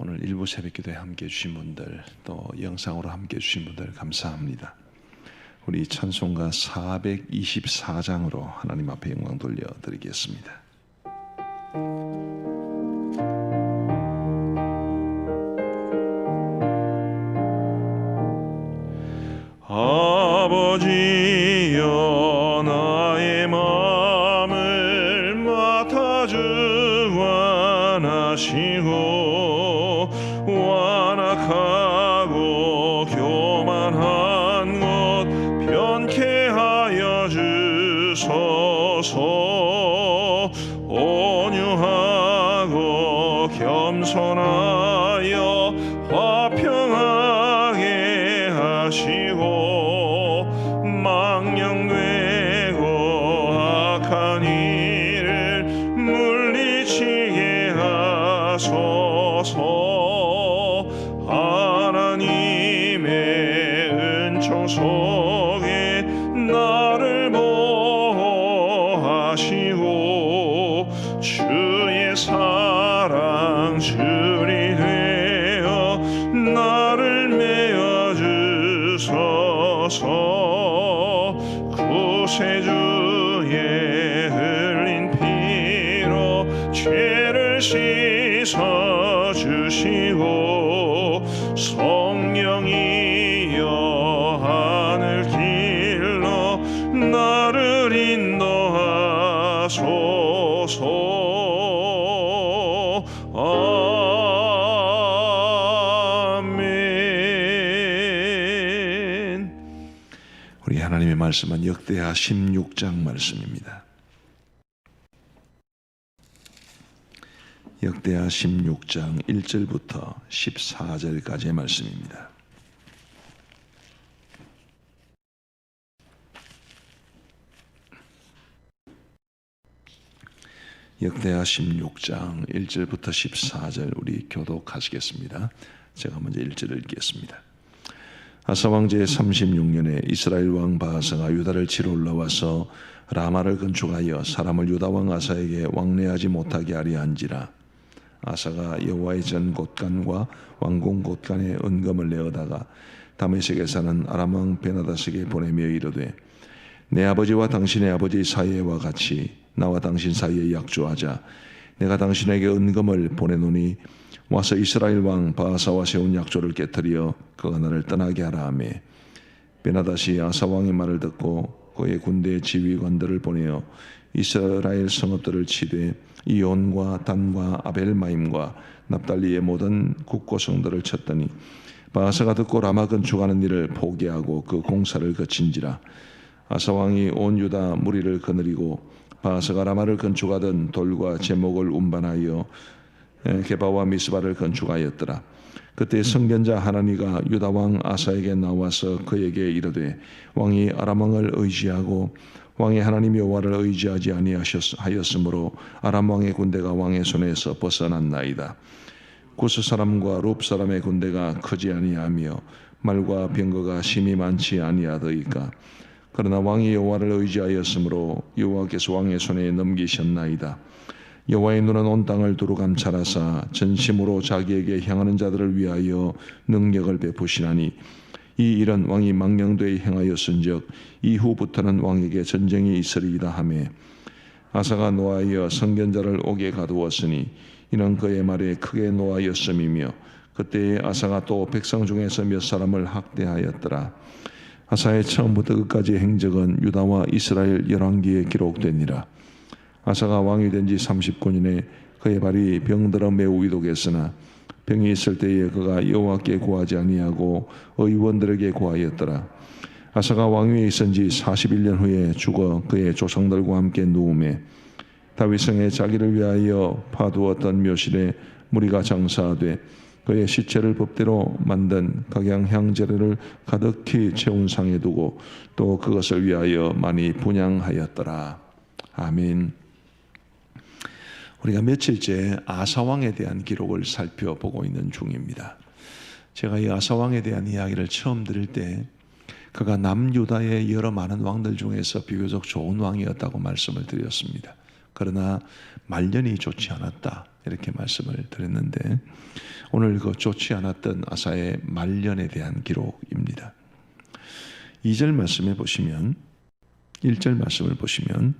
오늘 일부 새벽기도에 함께해 주신 분들, 또 영상으로 함께해 주신 분들 감사합니다. 우리 찬송가 424장으로 하나님 앞에 영광 돌려드리겠습니다. 아버지여, 나의 마음을 맡아주 완하시고 완악하고 교만한 것 변케 하여 주소서. 온유하고 겸손하여 화평하게 하시고 망령되고 악한 일을 물리치게 하소서. 하나님의 은총 속에 나를 보호하시고 주의 사랑 줄이 되어 나를 메어 주소서. 구세주의 흘린 피로 죄를 씻어 주시고 성령이여 하늘 길로 나를 인도하소서. 아멘. 우리 하나님의 말씀은 역대하 16장 말씀입니다. 역대하 16장 1절부터 14절까지의 말씀입니다. 역대하 16장 1절부터 14절 우리 교독하시겠습니다. 제가 먼저 1절을 읽겠습니다. 아사 왕 제 36년에 이스라엘 왕 바하사가 유다를 치러 올라와서 라마를 건축하여 사람을 유다 왕 아사에게 왕래하지 못하게 하려 한지라. 아사가 여호와의 전 곳간과 왕궁 곳간에 은금을 내어다가 다메섹에 사는 아람 왕 베나다스에게 보내며 이르되, 내 아버지와 당신의 아버지 사이와 같이 나와 당신 사이에 약조하자. 내가 당신에게 은금을 보내노니 와서 이스라엘 왕 바하사와 세운 약조를 깨뜨려 그가 나를 떠나게 하라 하며, 베나다시 아사 왕의 말을 듣고 그의 군대 지휘관들을 보내어 이스라엘 성읍들을 치되 이온과 단과 아벨마임과 납달리의 모든 국고성들을 쳤더니 바하사가 듣고 라마 건축하는 일을 포기하고 그 공사를 거친지라. 아사 왕이 온 유다 무리를 거느리고 바하사가 라마를 건축하던 돌과 제목을 운반하여 게바와 미스바를 건축하였더라. 그때 선견자 하나니가 유다 왕 아사에게 나와서 그에게 이르되, 왕이 아람 왕을 의지하고 왕의 하나님 여호와를 의지하지 아니하였으므로 아람 왕의 군대가 왕의 손에서 벗어났나이다. 구스 사람과 룹 사람의 군대가 크지 아니하며 말과 병거가 심히 많지 아니하더이까. 그러나 왕이 여호와를 의지하였으므로 여호와께서 왕의 손에 넘기셨나이다. 여호와의 눈은 온 땅을 두루 감찰하사 전심으로 자기에게 향하는 자들을 위하여 능력을 베푸시나니 이 일은 왕이 망령되이 행하였은즉 이후부터는 왕에게 전쟁이 있으리이다 하매, 아사가 노하여 선견자를 옥에 가두었으니 이는 그의 말에 크게 노하였음이며, 그때에 아사가 또 백성 중에서 몇 사람을 학대하였더라. 아사의 처음부터 끝까지 행적은 유다와 이스라엘 열왕기에 기록되니라. 아사가 왕이 된 지 39년에 그의 발이 병들어 매우 위독했으나 병이 있을 때에 그가 여호와께 구하지 아니하고 의원들에게 구하였더라. 아사가 왕위에 있은 지 41년 후에 죽어 그의 조상들과 함께 누우매 다윗성에 자기를 위하여 파두었던 묘실에 무리가 장사하되 그의 시체를 법대로 만든 각양향 재료를 가득히 채운 상에 두고 또 그것을 위하여 많이 분향하였더라. 아멘. 우리가 며칠째 아사왕에 대한 기록을 살펴보고 있는 중입니다. 제가 이 아사왕에 대한 이야기를 처음 들을 때 그가 남유다의 여러 많은 왕들 중에서 비교적 좋은 왕이었다고 말씀을 드렸습니다. 그러나 말년이 좋지 않았다. 이렇게 말씀을 드렸는데, 오늘 그 좋지 않았던 아사의 말년에 대한 기록입니다. 2절 말씀에 보시면, 1절 말씀을 보시면,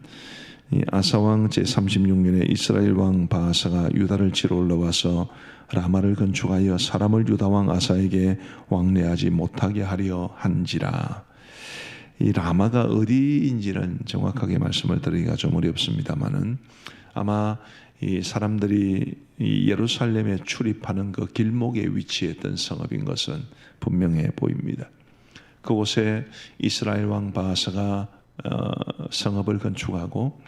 이 아사왕 제36년에 이스라엘 왕 바하사가 유다를 치러 올라와서 라마를 건축하여 사람을 유다왕 아사에게 왕래하지 못하게 하려 한지라. 이 라마가 어디인지는 정확하게 말씀을 드리기가 좀 어렵습니다만은, 아마 이 사람들이 이 예루살렘에 출입하는 그 길목에 위치했던 성읍인 것은 분명해 보입니다. 그곳에 이스라엘 왕 바하사가 성읍을 건축하고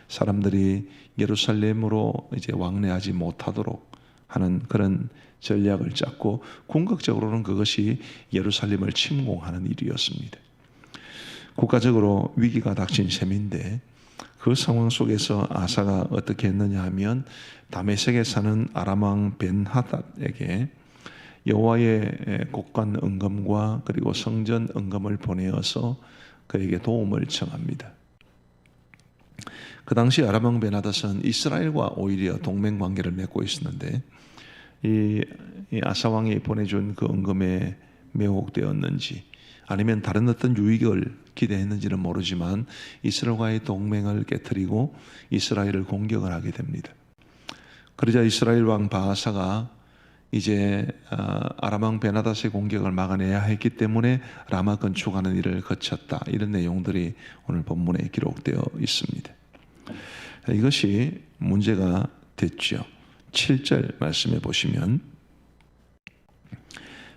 사람들이 예루살렘으로 이제 왕래하지 못하도록 하는 그런 전략을 짰고, 궁극적으로는 그것이 예루살렘을 침공하는 일이었습니다. 국가적으로 위기가 닥친 셈인데, 그 상황 속에서 아사가 어떻게 했느냐 하면, 다메섹에 사는 아람 왕 벤하닷에게 여호와의 곡관 은검과 그리고 성전 은검을 보내어서 그에게 도움을 청합니다. 그 당시 아람 왕 벤하닷은 이스라엘과 오히려 동맹 관계를 맺고 있었는데, 이 아사 왕이 보내준 그 은검에 매혹되었는지 아니면 다른 어떤 유익을 기대했는지는 모르지만 이스라엘과의 동맹을 깨뜨리고 이스라엘을 공격을 하게 됩니다. 그러자 이스라엘 왕 바하사가 이제 아람 왕 벤하닷의 공격을 막아내야 했기 때문에 라마 건축하는 일을 거쳤다. 이런 내용들이 오늘 본문에 기록되어 있습니다. 이것이 문제가 됐죠. 7절 말씀해 보시면,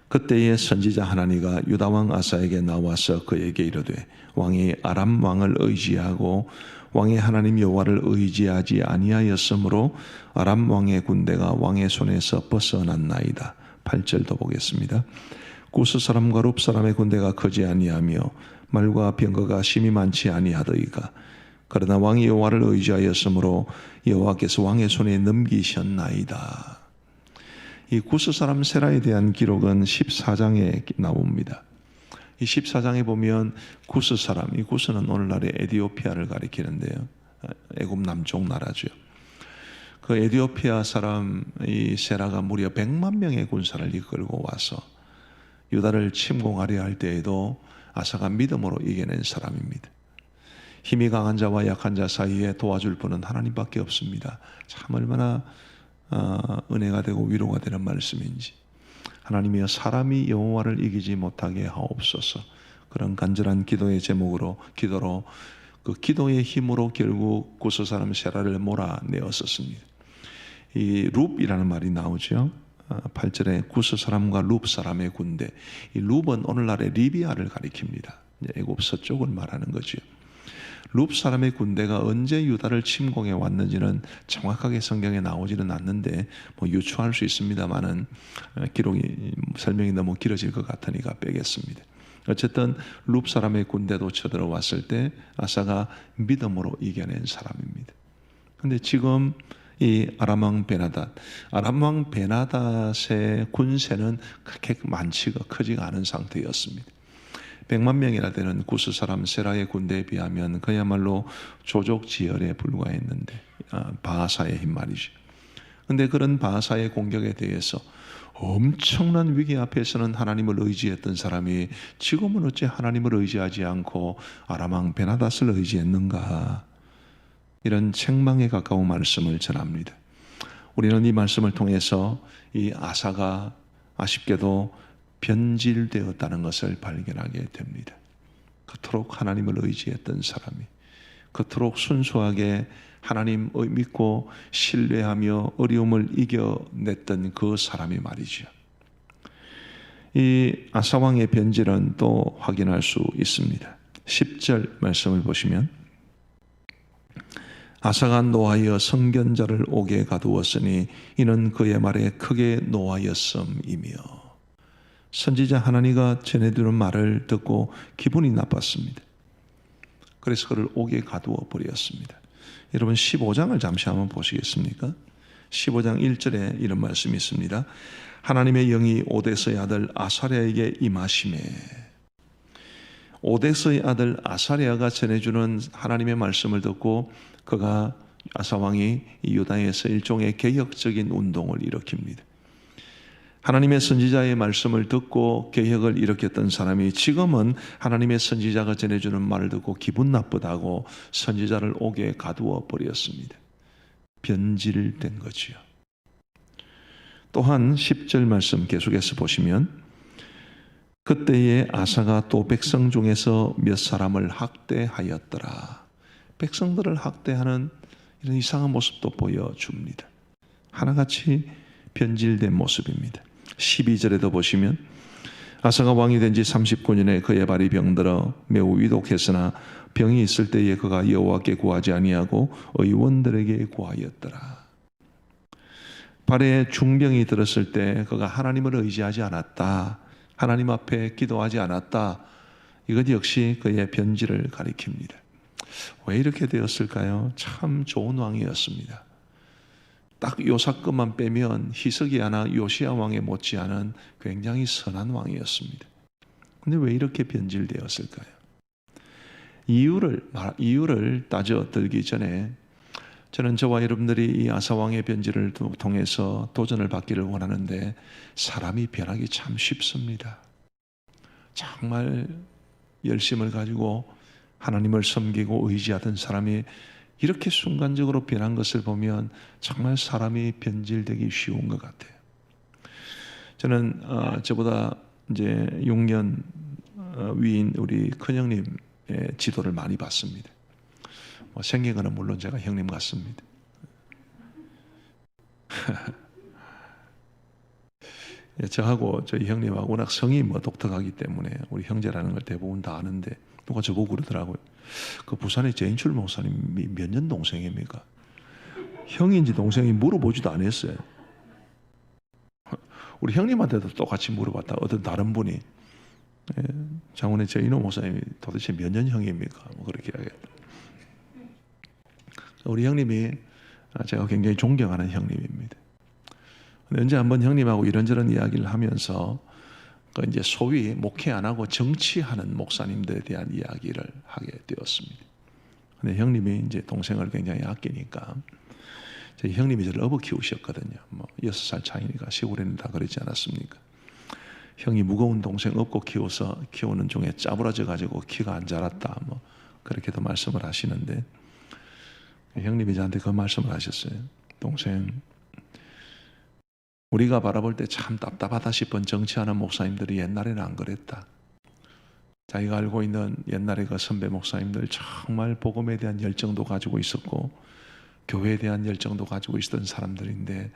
그때의 선지자 하나니가 유다 왕 아사에게 나와서 그에게 이르되, 왕이 아람 왕을 의지하고 왕의 하나님 여호와를 의지하지 아니하였으므로 아람 왕의 군대가 왕의 손에서 벗어났나이다. 8절도 보겠습니다. 구스 사람과 룹 사람의 군대가 크지 아니하며 말과 병거가 심히 많지 아니하더이까. 그러나 왕이 여호와를 의지하였으므로 여호와께서 왕의 손에 넘기셨나이다. 이 구스 사람 세라에 대한 기록은 14장에 나옵니다. 이 14장에 보면 구스 사람, 이 구스는 오늘날의 에티오피아를 가리키는데요, 애굽 남쪽 나라죠. 그 에티오피아 사람 이 세라가 무려 100만 명의 군사를 이끌고 와서 유다를 침공하려 할 때에도 아사가 믿음으로 이겨낸 사람입니다. 힘이 강한 자와 약한 자 사이에 도와줄 분은 하나님밖에 없습니다. 참 얼마나 은혜가 되고 위로가 되는 말씀인지. 하나님이여, 사람이 여호와를 이기지 못하게 하옵소서. 그런 간절한 기도로 그 기도의 힘으로 결국 구스 사람 세라를 몰아내었었습니다. 이 룹이라는 말이 나오죠. 8절에 구스 사람과 룹 사람의 군대. 이 룹은 오늘날의 리비아를 가리킵니다. 애굽 서쪽을 말하는 거죠. 룹 사람의 군대가 언제 유다를 침공해 왔는지는 정확하게 성경에 나오지는 않는데 유추할 수 있습니다만은 기록이 설명이 너무 길어질 것 같으니까 빼겠습니다. 어쨌든 룹 사람의 군대도 쳐들어왔을 때 아사가 믿음으로 이겨낸 사람입니다. 근데 지금 이 아람 왕 베나닷의 군세는 그렇게 많지가 크지가 않은 상태였습니다. 100만 명이나 되는 구스 사람 세라의 군대에 비하면 그야말로 조족지혈에 불과했는데, 바하사의 힘 말이죠. 그런데 그런 바하사의 공격에 대해서 엄청난 위기 앞에서는 하나님을 의지했던 사람이 지금은 어째 하나님을 의지하지 않고 아람 왕 베나닷을 의지했는가, 이런 책망에 가까운 말씀을 전합니다. 우리는 이 말씀을 통해서 이 아사가 아쉽게도 변질되었다는 것을 발견하게 됩니다. 그토록 하나님을 의지했던 사람이, 그토록 순수하게 하나님 믿고 신뢰하며 어려움을 이겨냈던 그 사람이 말이죠. 이 아사왕의 변질은 또 확인할 수 있습니다. 10절 말씀을 보시면, 아사가 노하여 성견자를 옥에 가두었으니 이는 그의 말에 크게 노하였음이며. 선지자 하나니가 전해주는 말을 듣고 기분이 나빴습니다. 그래서 그를 옥에 가두어 버렸습니다. 여러분 15장을 잠시 한번 보시겠습니까? 15장 1절에 이런 말씀이 있습니다. 하나님의 영이 오데스의 아들 아사랴에게 임하시매. 오데스의 아들 아사랴가 전해주는 하나님의 말씀을 듣고 그가 아사 왕이 이 유다에서 일종의 개혁적인 운동을 일으킵니다. 하나님의 선지자의 말씀을 듣고 개혁을 일으켰던 사람이 지금은 하나님의 선지자가 전해주는 말을 듣고 기분 나쁘다고 선지자를 옥에 가두어 버렸습니다. 변질된 거지요. 또한 10절 말씀 계속해서 보시면 그때에 아사가 또 백성 중에서 몇 사람을 학대하였더라. 백성들을 학대하는 이런 이상한 모습도 보여줍니다. 하나같이 변질된 모습입니다. 12절에도 보시면 아사가 왕이 된 지 39년에 그의 발이 병들어 매우 위독했으나 병이 있을 때에 그가 여호와께 구하지 아니하고 의원들에게 구하였더라. 발에 중병이 들었을 때 그가 하나님을 의지하지 않았다. 하나님 앞에 기도하지 않았다. 이것 역시 그의 변질을 가리킵니다. 왜 이렇게 되었을까요? 참 좋은 왕이었습니다. 딱 요 사건만 빼면 히스기야나 요시야 왕에 못지않은 굉장히 선한 왕이었습니다. 근데 왜 이렇게 변질되었을까요? 이유를 따져 들기 전에 저는 저와 여러분들이 이 아사 왕의 변질을 통해서 도전을 받기를 원하는데 사람이 변하기 참 쉽습니다. 정말 열심을 가지고 하나님을 섬기고 의지하던 사람이 이렇게 순간적으로 변한 것을 보면 정말 사람이 변질되기 쉬운 것 같아요. 저는 저보다 이제 6년 위인 우리 큰형님의 지도를 많이 받습니다. 생긴 거는 물론 제가 형님 같습니다. 저하고 저희 형님하고 워낙 성이 독특하기 때문에 우리 형제라는 걸 대부분 다 아는데 누가 저보고 그러더라고요. 그 부산의 제인출 목사님이 몇 년 동생입니까? 형인지 동생인지 물어보지도 않았어요. 우리 형님한테도 똑같이 물어봤다. 어떤 다른 분이 장원의 제인호 목사님이 도대체 몇 년 형입니까? 그렇게 이야기했다. 우리 형님이 제가 굉장히 존경하는 형님입니다. 언제 한번 형님하고 이런저런 이야기를 하면서 이제 소위 목회 안 하고 정치하는 목사님들에 대한 이야기를 하게 되었습니다. 근데 형님이 이제 동생을 굉장히 아끼니까 저희 형님이 저를 업어 키우셨거든요. 6살 차이니까 시골에는 다 그러지 않았습니까? 형이 무거운 동생 업고 키우는 중에 짜부라져 가지고 키가 안 자랐다. 그렇게도 말씀을 하시는데 형님이 저한테 그 말씀을 하셨어요. 동생, 우리가 바라볼 때 참 답답하다 싶은 정치하는 목사님들이 옛날에는 안 그랬다. 자기가 알고 있는 옛날에 그 선배 목사님들 정말 복음에 대한 열정도 가지고 있었고 교회에 대한 열정도 가지고 있었던 사람들인데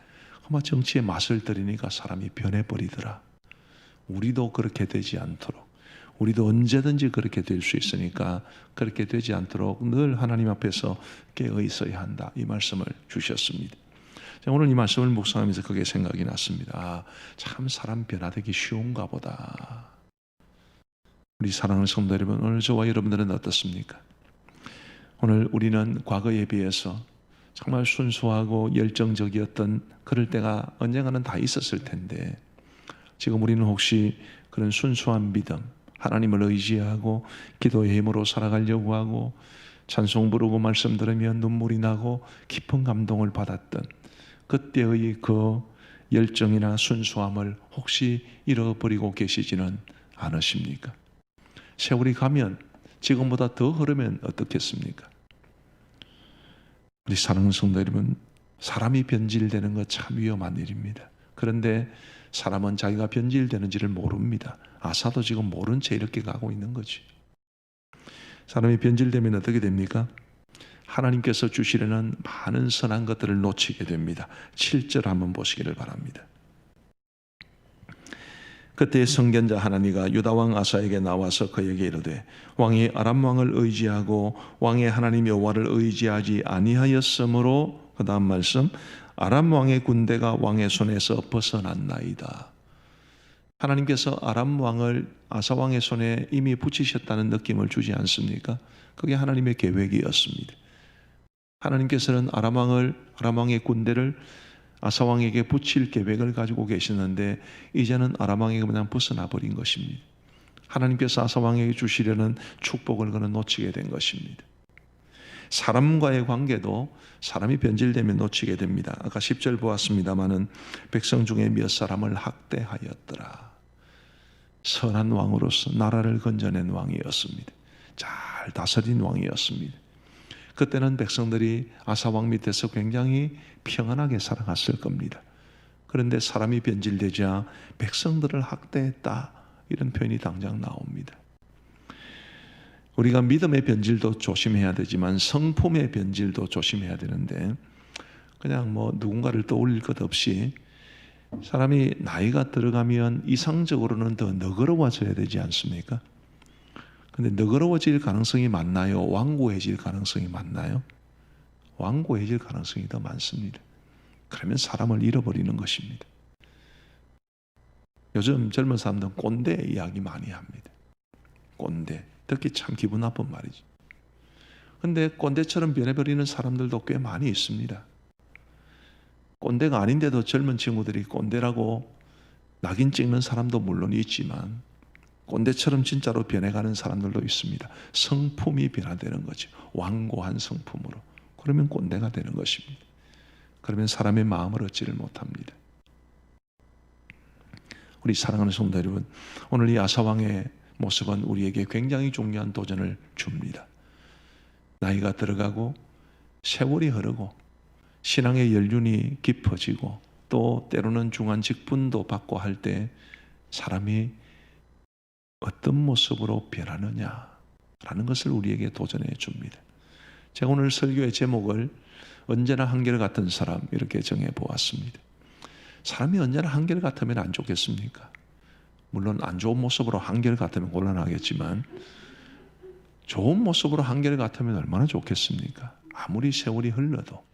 아마 정치에 맛을 들이니까 사람이 변해버리더라. 우리도 그렇게 되지 않도록, 우리도 언제든지 그렇게 될 수 있으니까 그렇게 되지 않도록 늘 하나님 앞에서 깨어 있어야 한다. 이 말씀을 주셨습니다. 오늘 이 말씀을 묵상하면서 그게 생각이 났습니다. 참 사람 변화되기 쉬운가 보다. 우리 사랑하는 성도 여러분, 오늘 저와 여러분들은 어떻습니까? 오늘 우리는 과거에 비해서 정말 순수하고 열정적이었던 그럴 때가 언젠가는 다 있었을 텐데 지금 우리는 혹시 그런 순수한 믿음, 하나님을 의지하고 기도의 힘으로 살아가려고 하고 찬송 부르고 말씀 들으면 눈물이 나고 깊은 감동을 받았던 그때의 그 열정이나 순수함을 혹시 잃어버리고 계시지는 않으십니까? 세월이 가면 지금보다 더 흐르면 어떻겠습니까? 우리 사랑하는 성도 여러분, 사람이 변질되는 것 참 위험한 일입니다. 그런데 사람은 자기가 변질되는지를 모릅니다. 아사도 지금 모른 채 이렇게 가고 있는 거지. 사람이 변질되면 어떻게 됩니까? 하나님께서 주시려는 많은 선한 것들을 놓치게 됩니다. 7절 한번 보시기를 바랍니다. 그때 선견자 하나니가 유다왕 아사에게 나와서 그에게 이르되 왕이 아람 왕을 의지하고 왕의 하나님 여호와를 의지하지 아니하였으므로, 그 다음 말씀, 아람 왕의 군대가 왕의 손에서 벗어났나이다. 하나님께서 아람 왕을 아사 왕의 손에 이미 붙이셨다는 느낌을 주지 않습니까? 그게 하나님의 계획이었습니다. 하나님께서는 아람 왕의 군대를 아사 왕에게 붙일 계획을 가지고 계시는데 이제는 아람 왕에게 그냥 벗어나 버린 것입니다. 하나님께서 아사 왕에게 주시려는 축복을 그는 놓치게 된 것입니다. 사람과의 관계도 사람이 변질되면 놓치게 됩니다. 아까 10절 보았습니다마는 백성 중에 몇 사람을 학대하였더라. 선한 왕으로서 나라를 건져낸 왕이었습니다. 잘 다스린 왕이었습니다. 그때는 백성들이 아사 왕 밑에서 굉장히 평안하게 살아갔을 겁니다. 그런데 사람이 변질되자 백성들을 학대했다, 이런 표현이 당장 나옵니다. 우리가 믿음의 변질도 조심해야 되지만 성품의 변질도 조심해야 되는데, 그냥 누군가를 떠올릴 것 없이 사람이 나이가 들어가면 이상적으로는 더 너그러워져야 되지 않습니까? 근데 너그러워질 가능성이 많나요? 완고해질 가능성이 많나요? 완고해질 가능성이 더 많습니다. 그러면 사람을 잃어버리는 것입니다. 요즘 젊은 사람들은 꼰대 이야기 많이 합니다. 꼰대. 듣기 참 기분 나쁜 말이지. 근데 꼰대처럼 변해버리는 사람들도 꽤 많이 있습니다. 꼰대가 아닌데도 젊은 친구들이 꼰대라고 낙인 찍는 사람도 물론 있지만 꼰대처럼 진짜로 변해가는 사람들도 있습니다. 성품이 변화되는 거죠. 완고한 성품으로. 그러면 꼰대가 되는 것입니다. 그러면 사람의 마음을 얻지를 못합니다. 우리 사랑하는 성도 여러분, 오늘 이 아사왕의 모습은 우리에게 굉장히 중요한 도전을 줍니다. 나이가 들어가고 세월이 흐르고 신앙의 연륜이 깊어지고 또 때로는 중한 직분도 받고 할 때 사람이 어떤 모습으로 변하느냐라는 것을 우리에게 도전해 줍니다. 제가 오늘 설교의 제목을 언제나 한결같은 사람, 이렇게 정해 보았습니다. 사람이 언제나 한결같으면 안 좋겠습니까? 물론 안 좋은 모습으로 한결같으면 곤란하겠지만 좋은 모습으로 한결같으면 얼마나 좋겠습니까? 아무리 세월이 흘러도.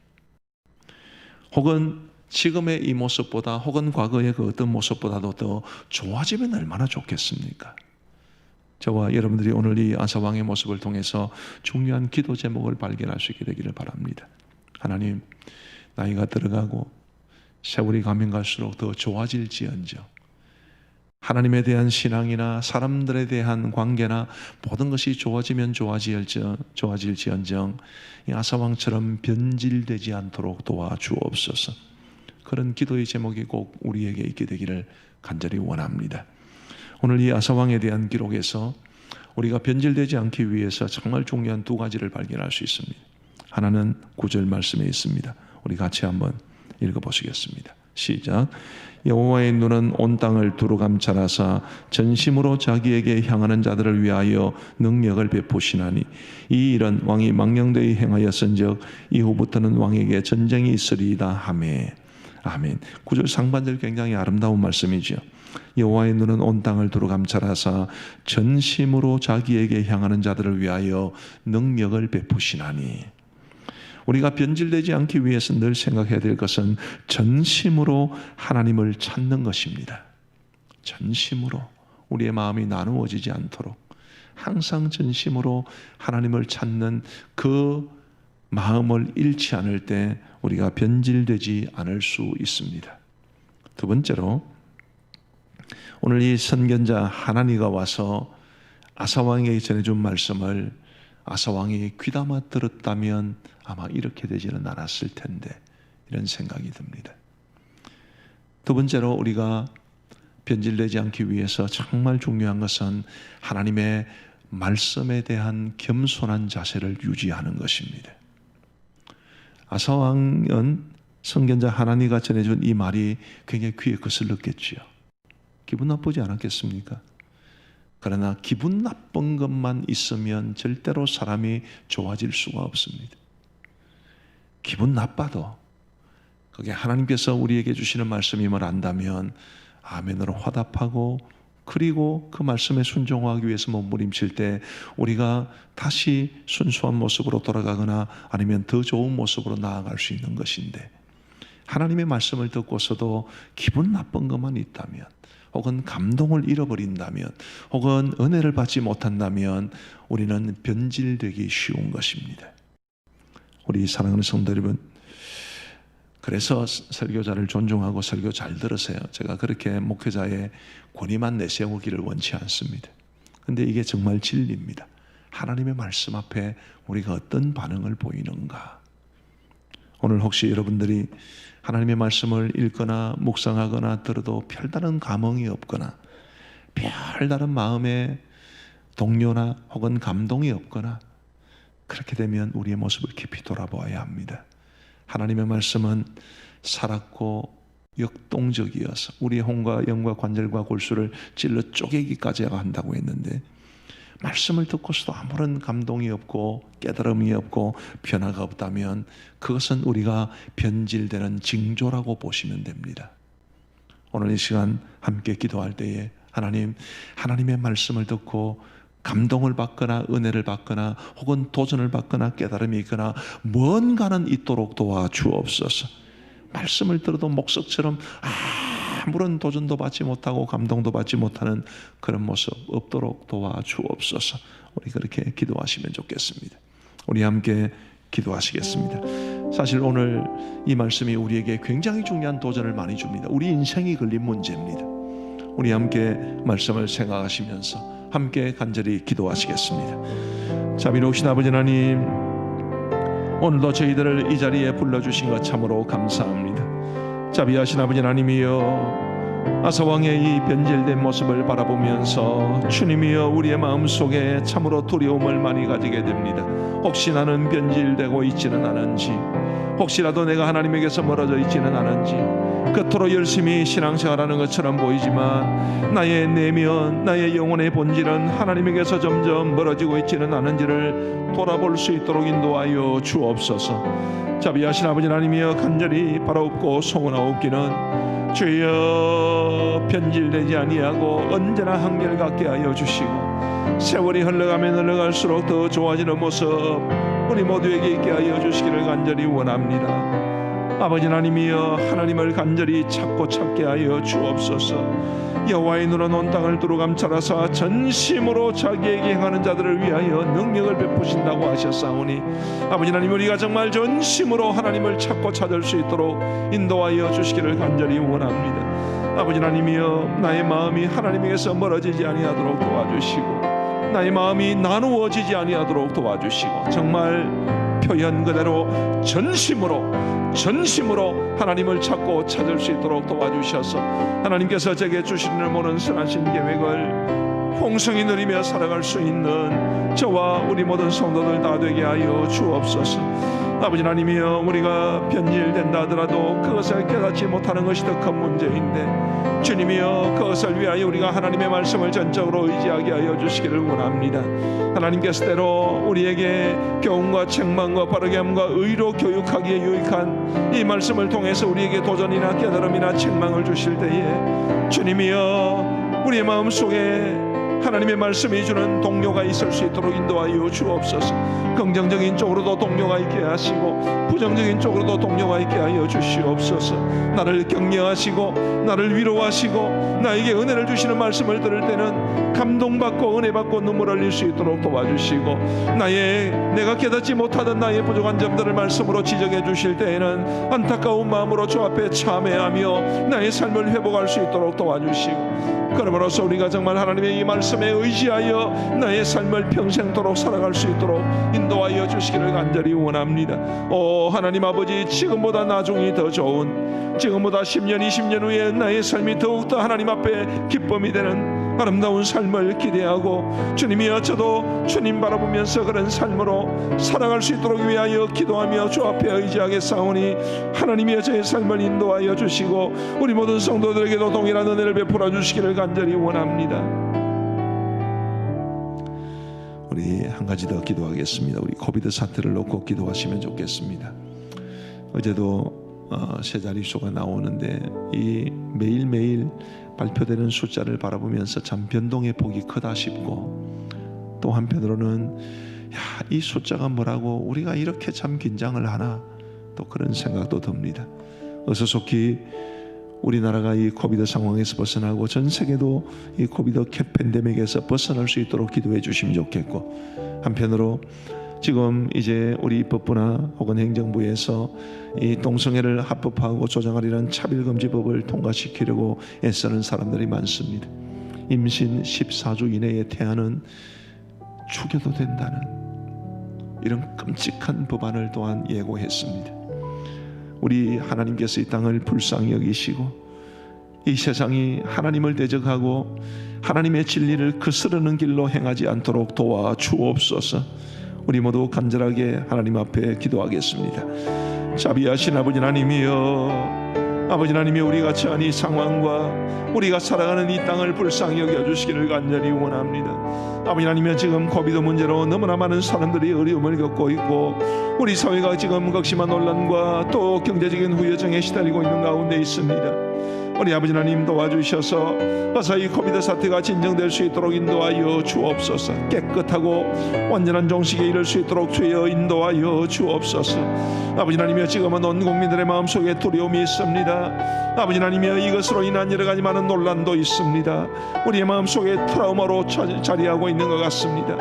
혹은 지금의 이 모습보다, 혹은 과거의 그 어떤 모습보다도 더 좋아지면 얼마나 좋겠습니까? 저와 여러분들이 오늘 이 아사왕의 모습을 통해서 중요한 기도 제목을 발견할 수 있게 되기를 바랍니다. 하나님, 나이가 들어가고 세월이 가면 갈수록 더 좋아질지언정, 하나님에 대한 신앙이나 사람들에 대한 관계나 모든 것이 좋아지면 좋아질지언정 이 아사왕처럼 변질되지 않도록 도와주옵소서. 그런 기도의 제목이 꼭 우리에게 있게 되기를 간절히 원합니다. 오늘 이 아사왕에 대한 기록에서 우리가 변질되지 않기 위해서 정말 중요한 두 가지를 발견할 수 있습니다. 하나는 9절 말씀에 있습니다. 우리 같이 한번 읽어보시겠습니다. 시작. 여호와의 눈은 온 땅을 두루 감찰하사 전심으로 자기에게 향하는 자들을 위하여 능력을 베푸시나니 이 일은 왕이 망령되이 행하였은즉 이후부터는 왕에게 전쟁이 있으리이다 하매. 아멘. 9절 상반절 굉장히 아름다운 말씀이죠. 여호와의 눈은 온 땅을 두루 감찰하사 전심으로 자기에게 향하는 자들을 위하여 능력을 베푸시나니. 우리가 변질되지 않기 위해서 늘 생각해야 될 것은 전심으로 하나님을 찾는 것입니다. 전심으로 우리의 마음이 나누어지지 않도록 항상 전심으로 하나님을 찾는 그 마음을 잃지 않을 때 우리가 변질되지 않을 수 있습니다. 두 번째로, 오늘 이 선견자 하나니가 와서 아사왕에게 전해준 말씀을 아사왕이 귀담아 들었다면 아마 이렇게 되지는 않았을 텐데, 이런 생각이 듭니다. 두 번째로, 우리가 변질되지 않기 위해서 정말 중요한 것은 하나님의 말씀에 대한 겸손한 자세를 유지하는 것입니다. 아사왕은 선견자 하나니가 전해준 이 말이 굉장히 귀에 거슬렸겠지요. 기분 나쁘지 않았겠습니까? 그러나 기분 나쁜 것만 있으면 절대로 사람이 좋아질 수가 없습니다. 기분 나빠도 그게 하나님께서 우리에게 주시는 말씀임을 안다면 아멘으로 화답하고, 그리고 그 말씀에 순종하기 위해서 몸부림칠 때 우리가 다시 순수한 모습으로 돌아가거나 아니면 더 좋은 모습으로 나아갈 수 있는 것인데, 하나님의 말씀을 듣고서도 기분 나쁜 것만 있다면, 혹은 감동을 잃어버린다면, 혹은 은혜를 받지 못한다면 우리는 변질되기 쉬운 것입니다. 우리 사랑하는 성도 여러분, 그래서 설교자를 존중하고 설교 잘 들으세요. 제가 그렇게 목회자의 권위만 내세우기를 원치 않습니다. 근데 이게 정말 진리입니다. 하나님의 말씀 앞에 우리가 어떤 반응을 보이는가? 오늘 혹시 여러분들이 하나님의 말씀을 읽거나 묵상하거나 들어도 별다른 감흥이 없거나 별다른 마음의 동료나 혹은 감동이 없거나 그렇게 되면 우리의 모습을 깊이 돌아보아야 합니다. 하나님의 말씀은 살았고 역동적이어서 우리의 혼과 영과 관절과 골수를 찔러 쪼개기까지 한다고 했는데, 말씀을 듣고서도 아무런 감동이 없고 깨달음이 없고 변화가 없다면 그것은 우리가 변질되는 징조라고 보시면 됩니다. 오늘 이 시간 함께 기도할 때에 하나님의 말씀을 듣고 감동을 받거나 은혜를 받거나 혹은 도전을 받거나 깨달음이 있거나 뭔가는 있도록 도와주옵소서. 말씀을 들어도 목석처럼 아무런 도전도 받지 못하고 감동도 받지 못하는 그런 모습 없도록 도와주옵소서. 우리 그렇게 기도하시면 좋겠습니다. 우리 함께 기도하시겠습니다. 사실 오늘 이 말씀이 우리에게 굉장히 중요한 도전을 많이 줍니다. 우리 인생이 걸린 문제입니다. 우리 함께 말씀을 생각하시면서 함께 간절히 기도하시겠습니다. 자비로우신 아버지 하나님, 오늘도 저희들을 이 자리에 불러주신 것 참으로 감사합니다. 자비하신 아버지 하나님이여, 아사왕의 이 변질된 모습을 바라보면서 주님이여 우리의 마음속에 참으로 두려움을 많이 가지게 됩니다. 혹시 나는 변질되고 있지는 않은지, 혹시라도 내가 하나님에게서 멀어져 있지는 않은지, 겉으로 열심히 신앙생활하는 것처럼 보이지만 나의 내면, 나의 영혼의 본질은 하나님에게서 점점 멀어지고 있지는 않은지를 돌아볼 수 있도록 인도하여 주옵소서. 자비하신 아버지 하나님이여, 간절히 바라옵고 소원하옵기는 주여 변질되지 아니하고 언제나 한결같게 하여 주시고 세월이 흘러가면 흘러갈수록 더 좋아지는 모습 우리 모두에게 있게 하여 주시기를 간절히 원합니다. 아버지 하나님이여, 하나님을 간절히 찾게 하여 주옵소서. 여호와의 눈은 온 땅을 두루 감찰하사 전심으로 자기에게 행하는 자들을 위하여 능력을 베푸신다고 하셨사오니, 아버지 하나님, 우리가 정말 전심으로 하나님을 찾을 수 있도록 인도하여 주시기를 간절히 원합니다. 아버지 하나님이여, 나의 마음이 하나님에게서 멀어지지 아니하도록 도와주시고 나의 마음이 나누어지지 아니하도록 도와주시고 정말 표현 그대로 전심으로 하나님을 찾을 수 있도록 도와주셔서 하나님께서 제게 주시는 모든 선하신 계획을 풍성히 누리며 살아갈 수 있는 저와 우리 모든 성도들 다 되게 하여 주옵소서. 아버지 하나님이여, 우리가 변질된다 하더라도 그것을 깨닫지 못하는 것이 더 큰 문제인데, 주님이여 그것을 위하여 우리가 하나님의 말씀을 전적으로 의지하게 하여 주시기를 원합니다. 하나님께서 때로 우리에게 교훈과 책망과 바르게 함과 의로 교육하기에 유익한 이 말씀을 통해서 우리에게 도전이나 깨달음이나 책망을 주실 때에 주님이여 우리의 마음속에 하나님의 말씀이 주는 동료가 있을 수 있도록 인도하여 주옵소서. 긍정적인 쪽으로도 동료가 있게 하시고 부정적인 쪽으로도 동료가 있게 하여 주시옵소서. 나를 격려하시고 나를 위로하시고 나에게 은혜를 주시는 말씀을 들을 때는 감동받고 은혜받고 눈물 흘릴 수 있도록 도와주시고, 내가 깨닫지 못하던 나의 부족한 점들을 말씀으로 지적해 주실 때에는 안타까운 마음으로 주 앞에 참회하며 나의 삶을 회복할 수 있도록 도와주시고, 그러므로써 우리가 정말 하나님의 이 말씀에 의지하여 나의 삶을 평생도록 살아갈 수 있도록 인도하여 주시기를 간절히 원합니다. 오 하나님 아버지, 지금보다 나중이 더 좋은, 지금보다 10년 20년 후에 나의 삶이 더욱더 하나님 앞에 기쁨이 되는 아름다운 삶을 기대하고, 주님이여 저도 주님 바라보면서 그런 삶으로 살아갈 수 있도록 위하여 기도하며 주 앞에 의지하겠사오니, 하나님이여 저의 삶을 인도하여 주시고 우리 모든 성도들에게도 동일한 은혜를 베풀어 주시기를 간절히 원합니다. 우리 한 가지 더 기도하겠습니다. 우리 코비드 사태를 놓고 기도하시면 좋겠습니다. 어제도 세 자릿수가 나오는데 이 매일매일 발표되는 숫자를 바라보면서 참 변동의 폭이 크다 싶고, 또 한편으로는 이 숫자가 뭐라고 우리가 이렇게 참 긴장을 하나, 또 그런 생각도 듭니다. 어서 속히 우리나라가 이 코비드 상황에서 벗어나고 전 세계도 이 코비드 팬데믹에서 벗어날 수 있도록 기도해 주시면 좋겠고, 한편으로 지금 이제 우리 입법부나 혹은 행정부에서 이 동성애를 합법화하고 조장하려는 차별금지법을 통과시키려고 애쓰는 사람들이 많습니다. 임신 14주 이내에 태아는 죽여도 된다는 이런 끔찍한 법안을 또한 예고했습니다. 우리 하나님께서 이 땅을 불쌍히 여기시고 이 세상이 하나님을 대적하고 하나님의 진리를 거스르는 길로 행하지 않도록 도와주옵소서. 우리 모두 간절하게 하나님 앞에 기도하겠습니다. 자비하신 아버지 하나님이여, 아버지 하나님이 우리가 처한 이 상황과 우리가 살아가는 이 땅을 불쌍히 여겨주시기를 간절히 원합니다. 아버지 하나님이 지금 코비드 문제로 너무나 많은 사람들이 어려움을 겪고 있고 우리 사회가 지금 극심한 논란과 또 경제적인 후유증에 시달리고 있는 가운데 있습니다. 우리 아버지 하나님 도와주셔서 어서 이 코비드 사태가 진정될 수 있도록 인도하여 주옵소서. 깨끗하고 완전한 종식에 이를 수 있도록 주여 인도하여 주옵소서. 아버지 하나님이여, 지금은 온 국민들의 마음속에 두려움이 있습니다. 아버지 하나님이여, 이것으로 인한 여러 가지 많은 논란도 있습니다. 우리의 마음속에 트라우마로 자리하고 있는 것 같습니다.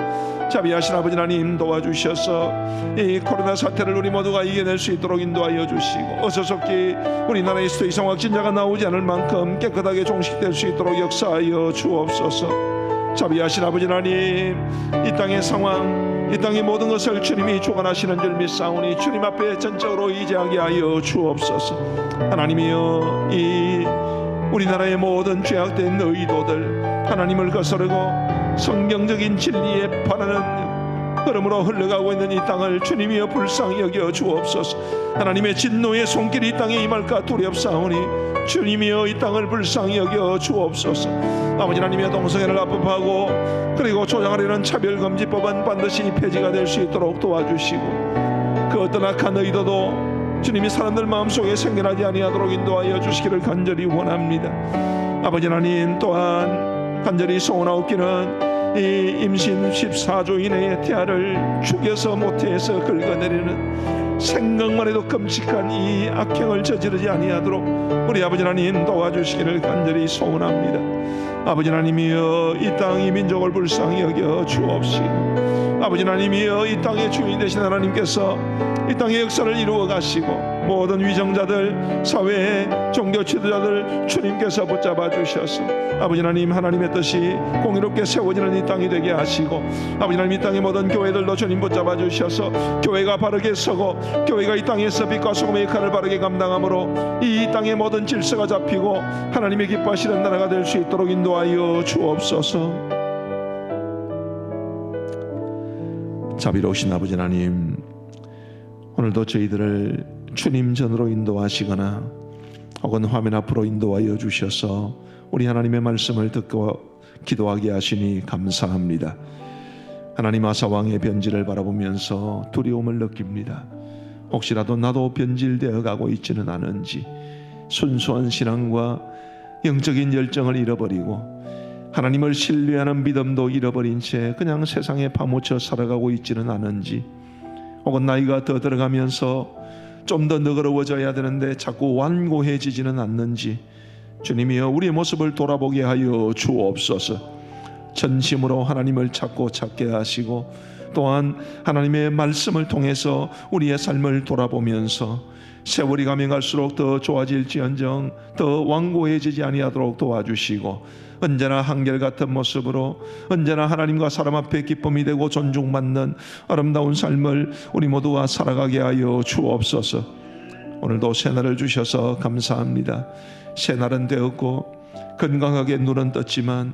자비하신 아버지 하나님 도와주셔서 이 코로나 사태를 우리 모두가 이겨낼 수 있도록 인도하여 주시고 어서 속히 우리나라에서도 이상 확진자가 나오지 않을 만큼 깨끗하게 종식될 수 있도록 역사하여 주옵소서. 자비하신 아버지 하나님, 이 땅의 상황, 이 땅의 모든 것을 주님이 주관하시는 줄 믿사오니 주님 앞에 전적으로 의지하게 하여 주옵소서. 하나님이여, 이 우리나라의 모든 죄악된 의도들, 하나님을 거스르고 성경적인 진리에 반하는 흐름으로 흘러가고 있는 이 땅을 주님이여 불쌍히 여겨 주옵소서. 하나님의 진노의 손길이 이 땅에 임할까 두렵사오니 주님이여 이 땅을 불쌍히 여겨 주옵소서. 아버지 하나님의 동성애를 합법하고 그리고 조장하려는 차별금지법은 반드시 폐지가 될 수 있도록 도와주시고 그 어떤 악한 의도도 주님이 사람들 마음속에 생겨나지 아니하도록 인도하여 주시기를 간절히 원합니다. 아버지 하나님, 또한 간절히 소원하옵기는 이 임신 14주 이내에 태아를 죽여서 모태에서 긁어내리는 생각만 해도 끔찍한 이 악행을 저지르지 아니하도록 우리 아버지 하나님 도와주시기를 간절히 소원합니다. 아버지 하나님이여, 이 땅 이 민족을 불쌍히 여겨 주옵시고 아버지 하나님이여, 이 땅의 주인 되신 하나님께서 이 땅의 역사를 이루어 가시고 모든 위정자들, 사회의 종교 지도자들 주님께서 붙잡아 주셔서 아버지 하나님, 하나님의 뜻이 공의롭게 세워지는 이 땅이 되게 하시고 아버지 하나님, 이 땅의 모든 교회들도 주님 붙잡아 주셔서 교회가 바르게 서고 교회가 이 땅에서 빛과 소금의 역할을 바르게 감당함으로 이 땅의 모든 질서가 잡히고 하나님의 기뻐하시는 나라가 될 수 있도록 인도하여 주옵소서. 자비로우신 아버지 하나님, 오늘도 저희들을 주님 전으로 인도하시거나 혹은 화면 앞으로 인도하여 주셔서 우리 하나님의 말씀을 듣고 기도하게 하시니 감사합니다. 하나님, 아사왕의 변질을 바라보면서 두려움을 느낍니다. 혹시라도 나도 변질되어 가고 있지는 않은지, 순수한 신앙과 영적인 열정을 잃어버리고 하나님을 신뢰하는 믿음도 잃어버린 채 그냥 세상에 파묻혀 살아가고 있지는 않은지, 혹은 나이가 더 들어가면서 좀 더 너그러워져야 되는데 자꾸 완고해지지는 않는지 주님이여, 우리의 모습을 돌아보게 하여 주옵소서. 전심으로 하나님을 찾게 하시고 또한 하나님의 말씀을 통해서 우리의 삶을 돌아보면서 세월이 가면 갈수록 더 좋아질지언정 더 완고해지지 아니하도록 도와주시고 언제나 한결같은 모습으로 언제나 하나님과 사람 앞에 기쁨이 되고 존중받는 아름다운 삶을 우리 모두가 살아가게 하여 주옵소서. 오늘도 새날을 주셔서 감사합니다. 새날은 되었고 건강하게 눈은 떴지만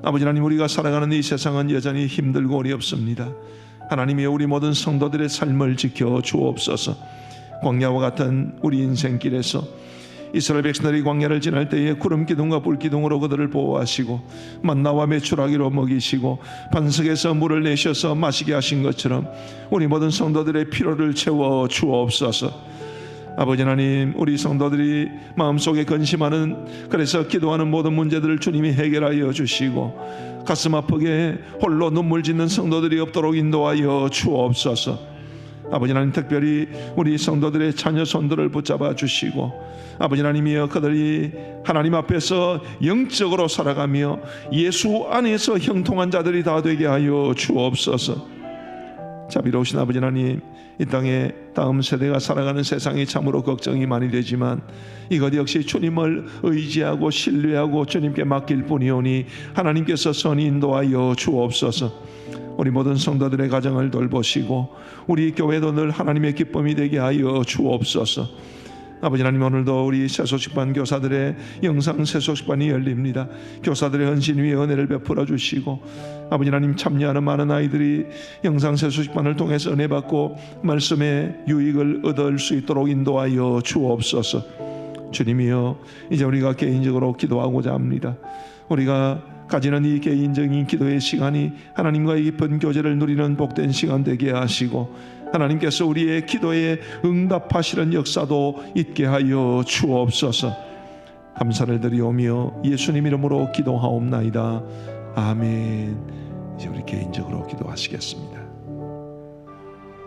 아버지 하나님, 우리가 살아가는 이 세상은 여전히 힘들고 어렵습니다. 하나님이 우리 모든 성도들의 삶을 지켜 주옵소서. 광야와 같은 우리 인생길에서 이스라엘 백성들이 광야를 지날 때에 구름 기둥과 불 기둥으로 그들을 보호하시고 만나와 메추라기로 먹이시고 반석에서 물을 내셔서 마시게 하신 것처럼 우리 모든 성도들의 피로를 채워 주옵소서. 아버지 하나님, 우리 성도들이 마음속에 근심하는, 그래서 기도하는 모든 문제들을 주님이 해결하여 주시고 가슴 아프게 홀로 눈물 짓는 성도들이 없도록 인도하여 주옵소서. 아버지 하나님, 특별히 우리 성도들의 자녀 손들을 붙잡아 주시고 아버지 하나님이여, 그들이 하나님 앞에서 영적으로 살아가며 예수 안에서 형통한 자들이 다 되게 하여 주옵소서. 자비로우신 아버지 하나님, 이 땅에 다음 세대가 살아가는 세상이 참으로 걱정이 많이 되지만 이것 역시 주님을 의지하고 신뢰하고 주님께 맡길 뿐이오니 하나님께서 선히 인도하여 주옵소서. 우리 모든 성도들의 가정을 돌보시고 우리 교회도 늘 하나님의 기쁨이 되게 하여 주옵소서. 아버지 하나님, 오늘도 우리 세속식반 교사들의 영상 세속식반이 열립니다. 교사들의 헌신 위에 은혜를 베풀어 주시고 아버지 하나님, 참여하는 많은 아이들이 영상 세속식반을 통해서 은혜 받고 말씀의 유익을 얻을 수 있도록 인도하여 주옵소서. 주님이여, 이제 우리가 개인적으로 기도하고자 합니다. 우리가 가지는 이 개인적인 기도의 시간이 하나님과의 깊은 교제를 누리는 복된 시간 되게 하시고 하나님께서 우리의 기도에 응답하시는 역사도 있게 하여 주옵소서. 감사를 드리오며 예수님 이름으로 기도하옵나이다. 아멘. 이제 우리 개인적으로 기도하시겠습니다.